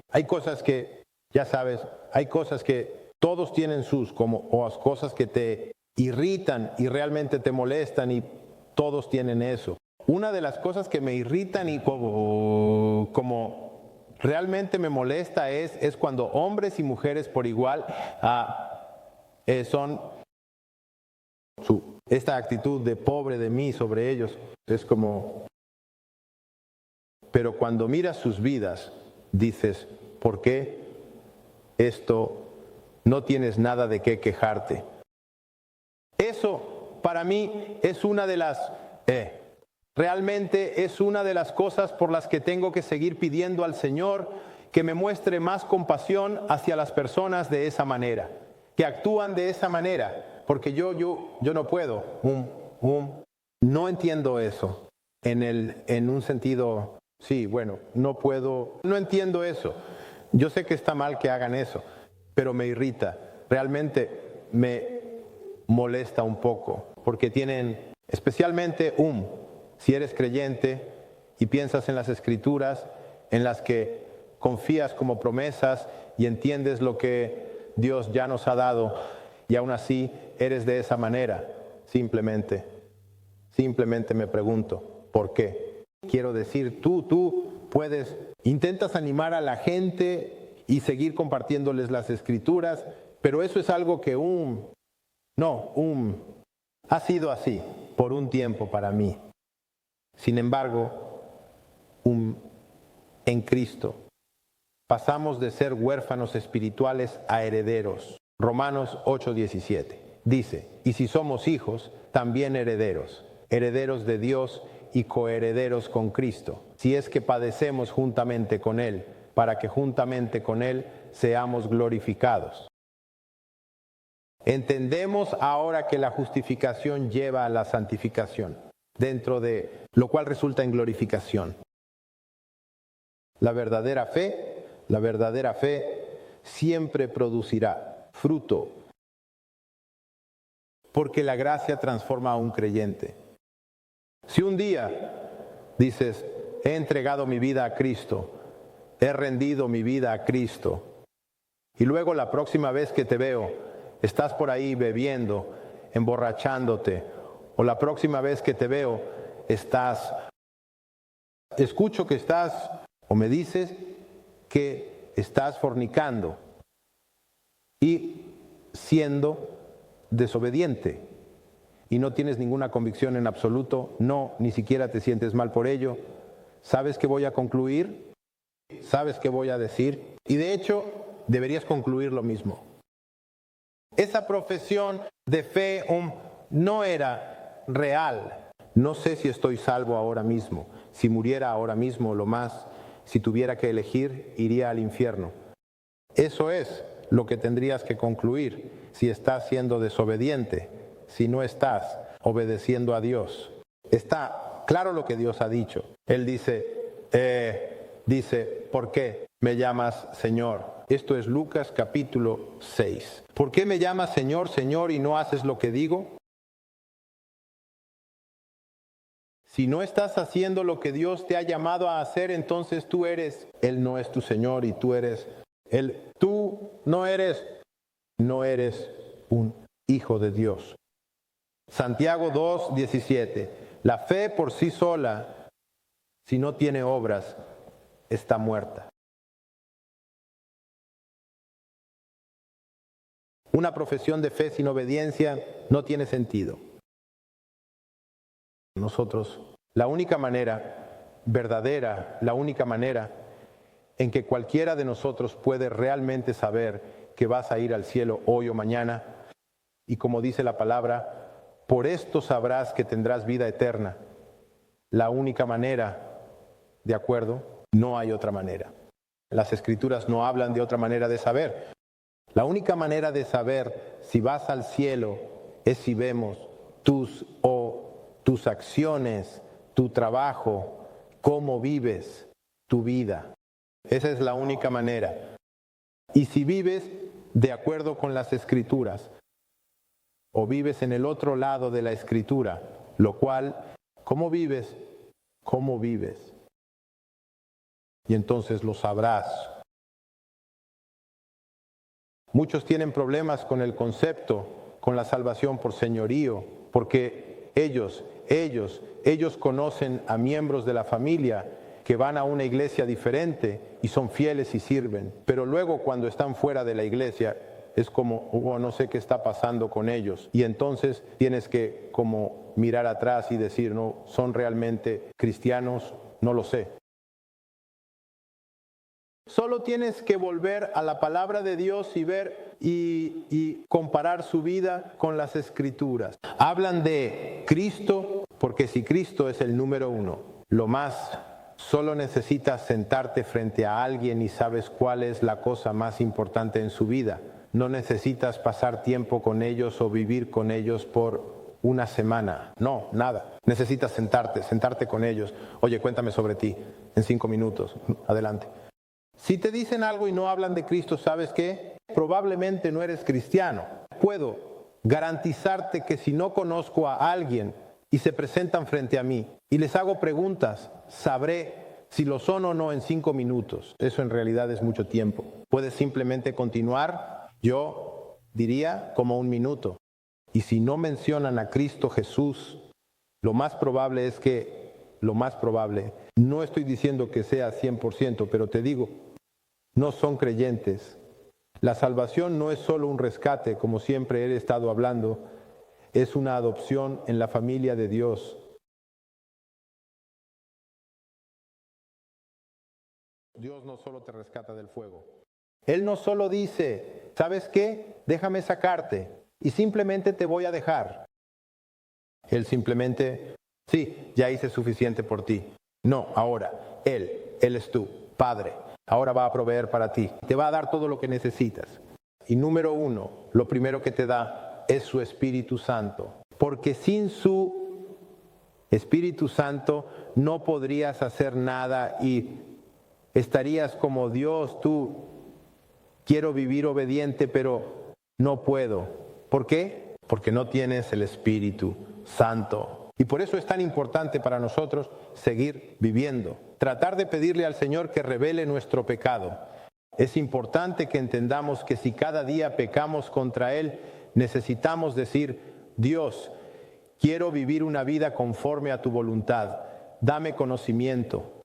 hay cosas que, ya sabes, hay cosas que todos tienen cosas que te irritan y realmente te molestan y todos tienen eso. Una de las cosas que me irritan y como realmente me molesta es cuando hombres y mujeres por igual son esta actitud de pobre de mí sobre ellos. Es como, pero cuando miras sus vidas, dices, ¿por qué esto no tienes nada de qué quejarte? Eso para mí es realmente es una de las cosas por las que tengo que seguir pidiendo al Señor que me muestre más compasión hacia las personas de esa manera, que actúan de esa manera, porque yo no puedo. No entiendo eso en un sentido, sí, bueno, no entiendo eso. Yo sé que está mal que hagan eso, pero me irrita, realmente me molesta un poco, porque tienen, especialmente si eres creyente y piensas en las Escrituras, en las que confías como promesas y entiendes lo que Dios ya nos ha dado, y aún así eres de esa manera, simplemente me pregunto, ¿por qué? Quiero decir, tú intentas animar a la gente y seguir compartiéndoles las Escrituras, pero eso es algo que No, ha sido así por un tiempo para mí. Sin embargo, en Cristo pasamos de ser huérfanos espirituales a herederos. Romanos 8:17 dice, y si somos hijos, también herederos, herederos de Dios y coherederos con Cristo, si es que padecemos juntamente con Él, para que juntamente con Él seamos glorificados. Entendemos ahora que la justificación lleva a la santificación, dentro de lo cual resulta en glorificación. La verdadera fe siempre producirá fruto, porque la gracia transforma a un creyente. Si un día dices, he entregado mi vida a Cristo, he rendido mi vida a Cristo, y luego la próxima vez que te veo, estás por ahí bebiendo, emborrachándote, o la próxima vez que te veo, escucho que estás, o me dices que estás fornicando y siendo desobediente y no tienes ninguna convicción en absoluto, no, ni siquiera te sientes mal por ello, ¿sabes qué voy a concluir? ¿Sabes qué voy a decir? Y de hecho, deberías concluir lo mismo. Esa profesión de fe no era real. No sé si estoy salvo ahora mismo. Si muriera ahora mismo, si tuviera que elegir, iría al infierno. Eso es lo que tendrías que concluir si estás siendo desobediente, si no estás obedeciendo a Dios. Está claro lo que Dios ha dicho. Él dice, ¿por qué me llamas Señor? Esto es Lucas capítulo 6. ¿Por qué me llamas Señor, Señor y no haces lo que digo? Si no estás haciendo lo que Dios te ha llamado a hacer, entonces Él no es tu Señor y tú no eres un hijo de Dios. Santiago 2:17. La fe por sí sola, si no tiene obras, está muerta. Una profesión de fe sin obediencia no tiene sentido. Nosotros, la única manera verdadera, la única manera en que cualquiera de nosotros puede realmente saber que vas a ir al cielo hoy o mañana, y como dice la palabra, por esto sabrás que tendrás vida eterna. La única manera, ¿de acuerdo? No hay otra manera. Las Escrituras no hablan de otra manera de saber. La única manera de saber si vas al cielo es si vemos tus acciones, tu trabajo, cómo vives tu vida. Esa es la única manera. Y si vives de acuerdo con las Escrituras, o vives en el otro lado de la Escritura, lo cual, ¿cómo vives? ¿Cómo vives? Y entonces lo sabrás. Muchos tienen problemas con el concepto, con la salvación por señorío, porque ellos conocen a miembros de la familia que van a una iglesia diferente y son fieles y sirven, pero luego cuando están fuera de la iglesia es como, no sé qué está pasando con ellos, y entonces tienes que como mirar atrás y decir, no, ¿son realmente cristianos? No lo sé. Solo tienes que volver a la palabra de Dios y ver y comparar su vida con las Escrituras. Hablan de Cristo, porque si Cristo es el número uno, solo necesitas sentarte frente a alguien y sabes cuál es la cosa más importante en su vida. No necesitas pasar tiempo con ellos o vivir con ellos por una semana. No, nada. Necesitas sentarte con ellos. Oye, cuéntame sobre ti en 5 minutos. Adelante. Si te dicen algo y no hablan de Cristo, ¿sabes qué? Probablemente no eres cristiano. Puedo garantizarte que si no conozco a alguien y se presentan frente a mí y les hago preguntas, sabré si lo son o no en 5 minutos. Eso en realidad es mucho tiempo. Puedes simplemente continuar, yo diría como 1 minuto. Y si no mencionan a Cristo Jesús, lo más probable, no estoy diciendo que sea 100%, pero te digo, no son creyentes La salvación no es solo un rescate, como siempre he estado hablando, es una adopción en la familia de Dios. Dios no solo te rescata del fuego. Él no solo dice, ¿sabes qué? Déjame sacarte y simplemente te voy a dejar. Él simplemente, sí, ya hice suficiente por ti. No, ahora, Él es tú, Padre. Ahora va a proveer para ti. Te va a dar todo lo que necesitas. Y número uno, lo primero que te da es su Espíritu Santo. Porque sin su Espíritu Santo no podrías hacer nada y estarías como Dios, tú, quiero vivir obediente, pero no puedo. ¿Por qué? Porque no tienes el Espíritu Santo. Y por eso es tan importante para nosotros seguir viviendo. Tratar de pedirle al Señor que revele nuestro pecado. Es importante que entendamos que si cada día pecamos contra Él, necesitamos decir, Dios, quiero vivir una vida conforme a tu voluntad. Dame conocimiento.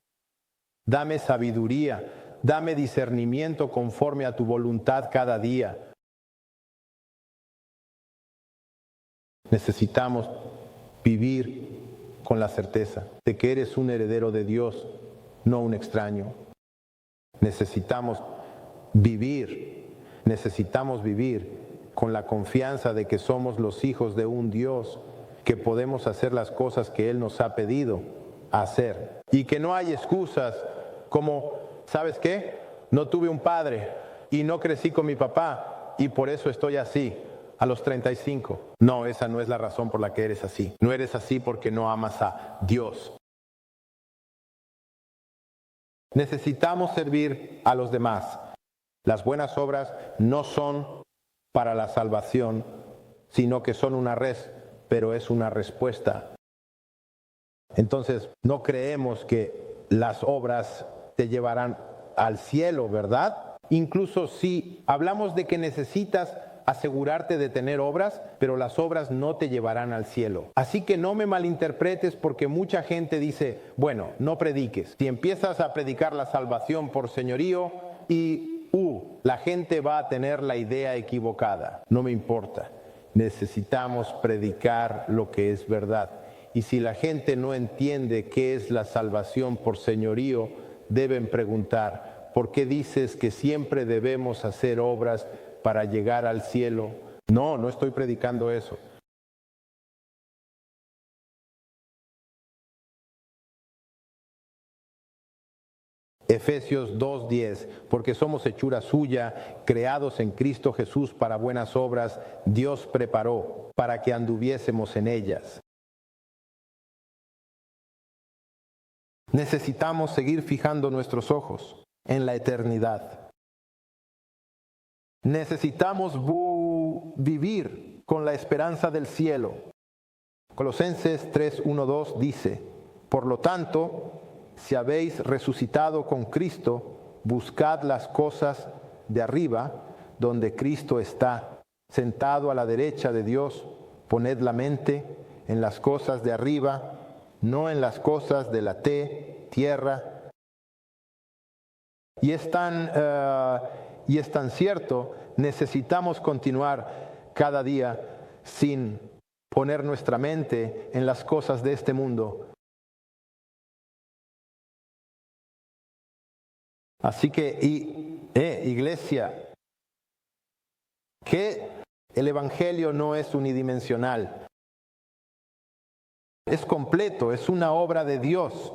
Dame sabiduría, dame discernimiento conforme a tu voluntad cada día. Necesitamos vivir con la certeza de que eres un heredero de Dios, no un extraño. Necesitamos vivir con la confianza de que somos los hijos de un Dios, que podemos hacer las cosas que Él nos ha pedido hacer. Y que no hay excusas como, ¿sabes qué? No tuve un padre y no crecí con mi papá y por eso estoy así a los 35. No, esa no es la razón por la que eres así. No eres así porque no amas a Dios. Necesitamos servir a los demás. Las buenas obras no son para la salvación, sino que son una res, pero es una respuesta. Entonces, no creemos que las obras te llevarán al cielo, ¿verdad? Incluso si hablamos de que necesitas asegurarte de tener obras, pero las obras no te llevarán al cielo. Así que no me malinterpretes porque mucha gente dice, bueno, no prediques. Si empiezas a predicar la salvación por señorío y la gente va a tener la idea equivocada. No me importa. Necesitamos predicar lo que es verdad. Y si la gente no entiende qué es la salvación por señorío, deben preguntar, ¿por qué dices que siempre debemos hacer obras para llegar al cielo? No, no estoy predicando eso. Efesios 2:10, porque somos hechura suya, creados en Cristo Jesús para buenas obras, Dios preparó para que anduviésemos en ellas. Necesitamos seguir fijando nuestros ojos en la eternidad. Necesitamos vivir con la esperanza del cielo. Colosenses 3:1-2 dice, por lo tanto, si habéis resucitado con Cristo, buscad las cosas de arriba, donde Cristo está, sentado a la derecha de Dios. Poned la mente en las cosas de arriba, no en las cosas de la tierra. Y es tan cierto, necesitamos continuar cada día sin poner nuestra mente en las cosas de este mundo. Así que, iglesia, que el Evangelio no es unidimensional. Es completo, es una obra de Dios.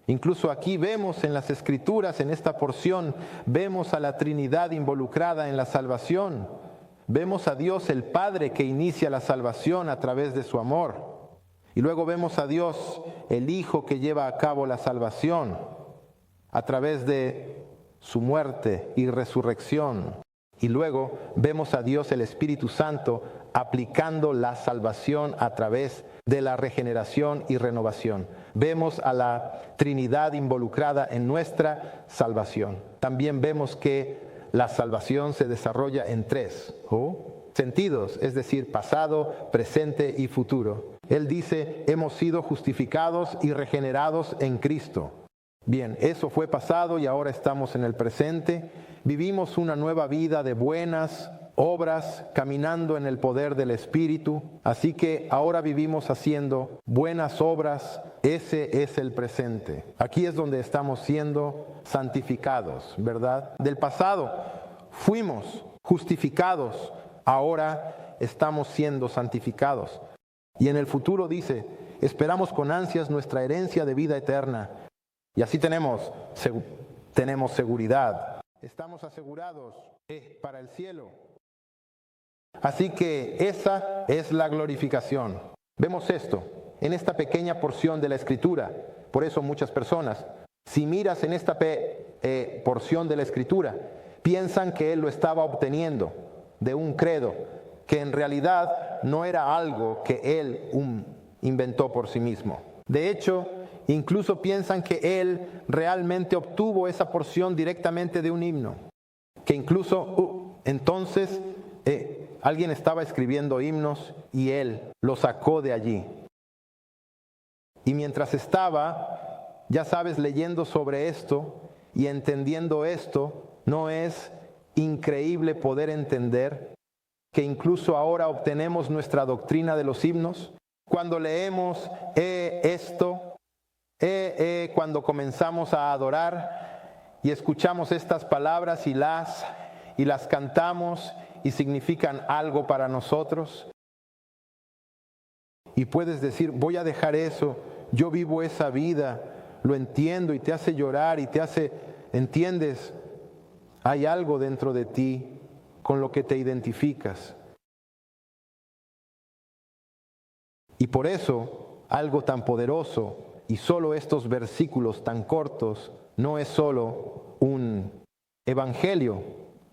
Incluso aquí vemos en las Escrituras, en esta porción, vemos a la Trinidad involucrada en la salvación. Vemos a Dios el Padre que inicia la salvación a través de su amor. Y luego vemos a Dios el Hijo que lleva a cabo la salvación a través de su muerte y resurrección. Y luego vemos a Dios el Espíritu Santo aplicando la salvación a través de la regeneración y renovación. Vemos a la Trinidad involucrada en nuestra salvación. También vemos que la salvación se desarrolla en tres sentidos, es decir, pasado, presente y futuro. Él dice, hemos sido justificados y regenerados en Cristo. Bien, eso fue pasado y ahora estamos en el presente. Vivimos una nueva vida de buenas obras, caminando en el poder del Espíritu. Así que ahora vivimos haciendo buenas obras. Ese es el presente. Aquí es donde estamos siendo santificados, ¿verdad? Del pasado fuimos justificados, ahora estamos siendo santificados. Y en el futuro dice, esperamos con ansias nuestra herencia de vida eterna. Y así tenemos seguridad. Estamos asegurados para el cielo. Así que esa es la glorificación. Vemos esto en esta pequeña porción de la Escritura. Por eso muchas personas, si miras en esta porción de la Escritura, piensan que él lo estaba obteniendo de un credo, que en realidad no era algo que él inventó por sí mismo. De hecho, incluso piensan que él realmente obtuvo esa porción directamente de un himno, que incluso entonces alguien estaba escribiendo himnos y él lo sacó de allí. Y mientras estaba, ya sabes, leyendo sobre esto y entendiendo esto, ¿no es increíble poder entender que incluso ahora obtenemos nuestra doctrina de los himnos? Cuando leemos esto, cuando comenzamos a adorar y escuchamos estas palabras y las cantamos y significan algo para nosotros, y puedes decir, voy a dejar eso, yo vivo esa vida, lo entiendo, y te hace llorar y ¿entiendes? Hay algo dentro de ti con lo que te identificas. Y por eso, algo tan poderoso y solo estos versículos tan cortos no es solo un evangelio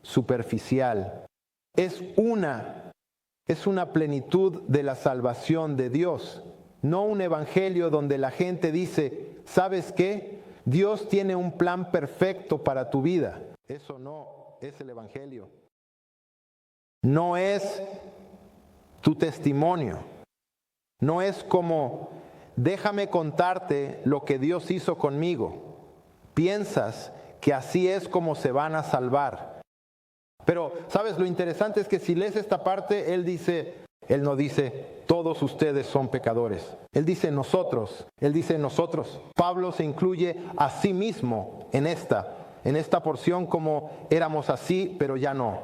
superficial, es una plenitud de la salvación de Dios, no un evangelio donde la gente dice, ¿sabes qué? Dios tiene un plan perfecto para tu vida. Eso no es el evangelio. No es tu testimonio. No es como, déjame contarte lo que Dios hizo conmigo. Piensas que así es como se van a salvar. Pero, ¿sabes? Lo interesante es que si lees esta parte, Él no dice, todos ustedes son pecadores. Él dice nosotros. Pablo se incluye a sí mismo en esta porción como éramos así, pero ya no.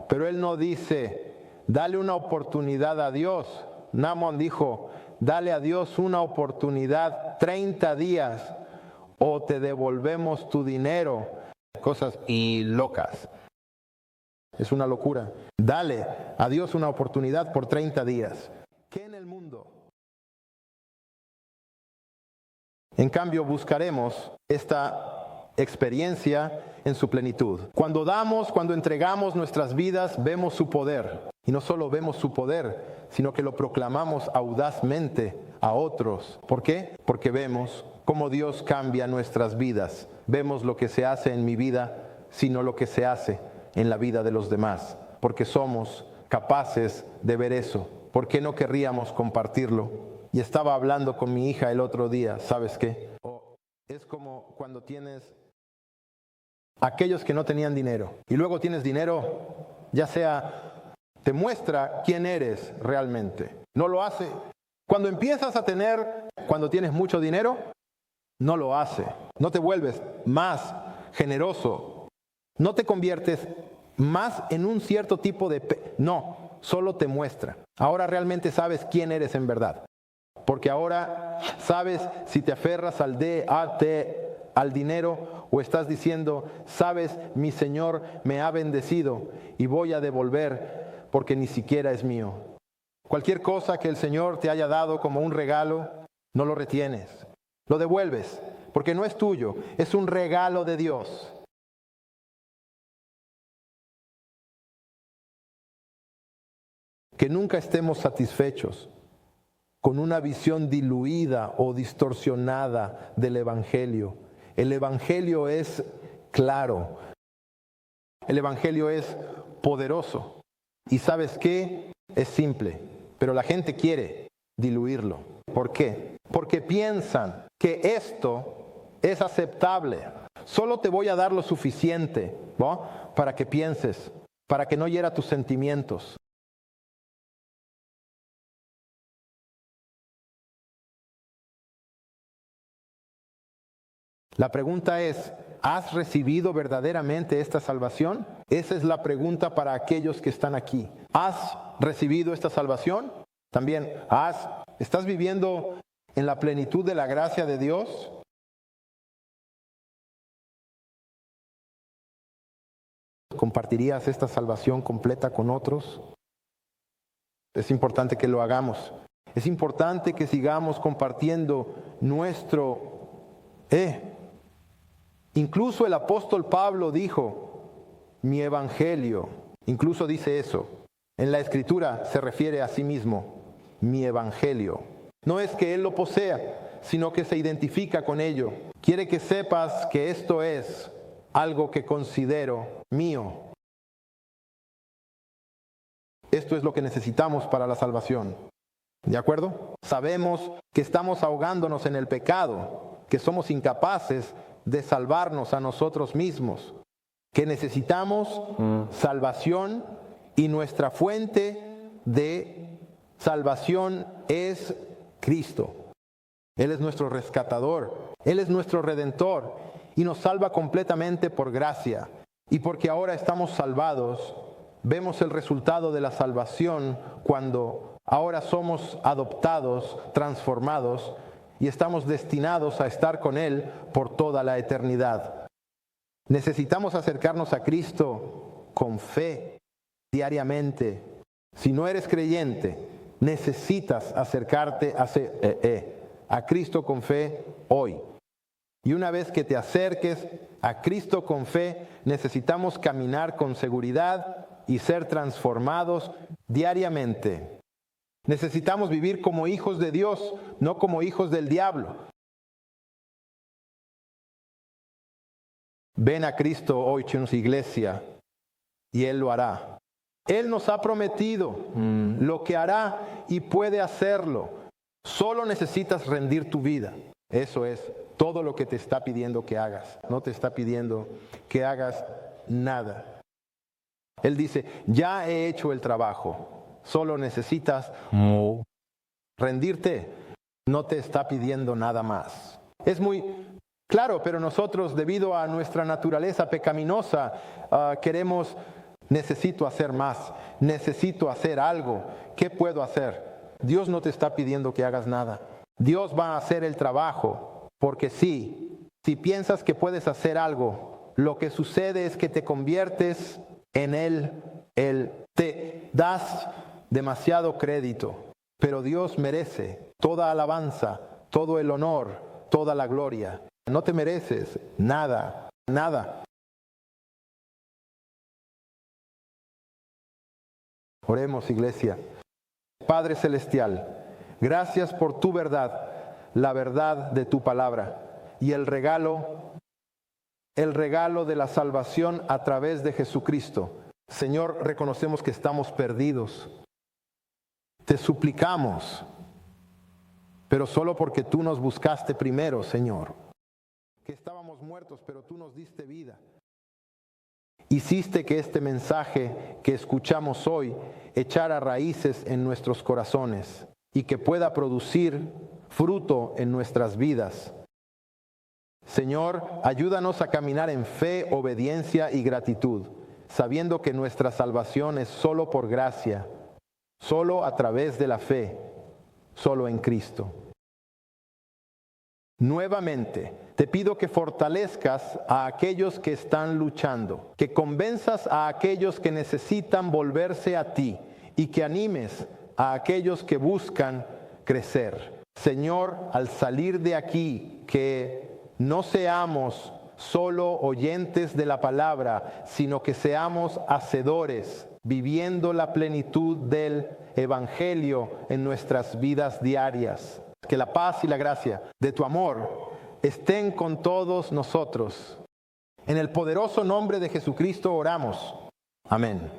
Pero Él no dice, dale una oportunidad a Dios. Naaman dijo, dale a Dios una oportunidad 30 días o te devolvemos tu dinero. Cosas y locas. Es una locura. Dale a Dios una oportunidad por 30 días. ¿Qué en el mundo? En cambio, buscaremos esta experiencia en su plenitud. Cuando entregamos nuestras vidas, vemos su poder. Y no solo vemos su poder, sino que lo proclamamos audazmente a otros. ¿Por qué? Porque vemos cómo Dios cambia nuestras vidas. Vemos lo que se hace en mi vida, sino lo que se hace en la vida de los demás. Porque somos capaces de ver eso. ¿Por qué no querríamos compartirlo? Y estaba hablando con mi hija el otro día, ¿sabes qué? Es como cuando tienes aquellos que no tenían dinero. Y luego tienes dinero, ya sea, te muestra quién eres realmente. No lo hace. Cuando cuando tienes mucho dinero, no lo hace. No te vuelves más generoso. No te conviertes más en un cierto tipo de... No, solo te muestra. Ahora realmente sabes quién eres en verdad. Porque ahora sabes si te aferras al dinero o estás diciendo, sabes, mi Señor me ha bendecido y voy a devolver porque ni siquiera es mío. Cualquier cosa que el Señor te haya dado como un regalo, no lo retienes. Lo devuelves, porque no es tuyo, es un regalo de Dios. Que nunca estemos satisfechos con una visión diluida o distorsionada del Evangelio. El Evangelio es claro. El Evangelio es poderoso. ¿Y sabes qué? Es simple, pero la gente quiere diluirlo. ¿Por qué? Porque piensan que esto es aceptable. Solo te voy a dar lo suficiente, ¿no?, para que pienses, para que no hiera tus sentimientos. La pregunta es, ¿has recibido verdaderamente esta salvación? Esa es la pregunta para aquellos que están aquí. ¿Has recibido esta salvación? También, ¿estás viviendo en la plenitud de la gracia de Dios? ¿Compartirías esta salvación completa con otros? Es importante que lo hagamos. Es importante que sigamos compartiendo Incluso el apóstol Pablo dijo, mi evangelio. Incluso dice eso. En la Escritura se refiere a sí mismo, mi evangelio. No es que él lo posea, sino que se identifica con ello. Quiere que sepas que esto es algo que considero mío. Esto es lo que necesitamos para la salvación. ¿De acuerdo? Sabemos que estamos ahogándonos en el pecado, que somos incapaces de salvarnos a nosotros mismos, que necesitamos salvación y nuestra fuente de salvación es Cristo. Él es nuestro rescatador, Él es nuestro redentor y nos salva completamente por gracia. Y porque ahora estamos salvados, vemos el resultado de la salvación cuando ahora somos adoptados, transformados y estamos destinados a estar con Él por toda la eternidad. Necesitamos acercarnos a Cristo con fe diariamente. Si no eres creyente, necesitas acercarte a Cristo con fe hoy. Y una vez que te acerques a Cristo con fe, necesitamos caminar con seguridad y ser transformados diariamente. Necesitamos vivir como hijos de Dios, no como hijos del diablo. Ven a Cristo hoy, chicos, iglesia, y Él lo hará. Él nos ha prometido lo que hará y puede hacerlo. Solo necesitas rendir tu vida. Eso es todo lo que te está pidiendo que hagas. No te está pidiendo que hagas nada. Él dice, ya he hecho el trabajo. Solo necesitas rendirte. No te está pidiendo nada más. Es muy claro, pero nosotros, debido a nuestra naturaleza pecaminosa, necesito hacer más. Necesito hacer algo. ¿Qué puedo hacer? Dios no te está pidiendo que hagas nada. Dios va a hacer el trabajo. Porque si piensas que puedes hacer algo, lo que sucede es que te conviertes en Él. Te das demasiado crédito, pero Dios merece toda alabanza, todo el honor, toda la gloria. No te mereces nada, nada. Oremos, iglesia. Padre Celestial, gracias por tu verdad, la verdad de tu palabra y el regalo de la salvación a través de Jesucristo. Señor, reconocemos que estamos perdidos. Te suplicamos, pero solo porque tú nos buscaste primero, Señor. Que estábamos muertos, pero tú nos diste vida. Hiciste que este mensaje que escuchamos hoy echara raíces en nuestros corazones y que pueda producir fruto en nuestras vidas. Señor, ayúdanos a caminar en fe, obediencia y gratitud, sabiendo que nuestra salvación es solo por gracia, solo a través de la fe, solo en Cristo. Nuevamente, te pido que fortalezcas a aquellos que están luchando, que convenzas a aquellos que necesitan volverse a ti y que animes a aquellos que buscan crecer. Señor, al salir de aquí, que no seamos solo oyentes de la palabra, sino que seamos hacedores, viviendo la plenitud del Evangelio en nuestras vidas diarias. Que la paz y la gracia de tu amor estén con todos nosotros. En el poderoso nombre de Jesucristo oramos. Amén.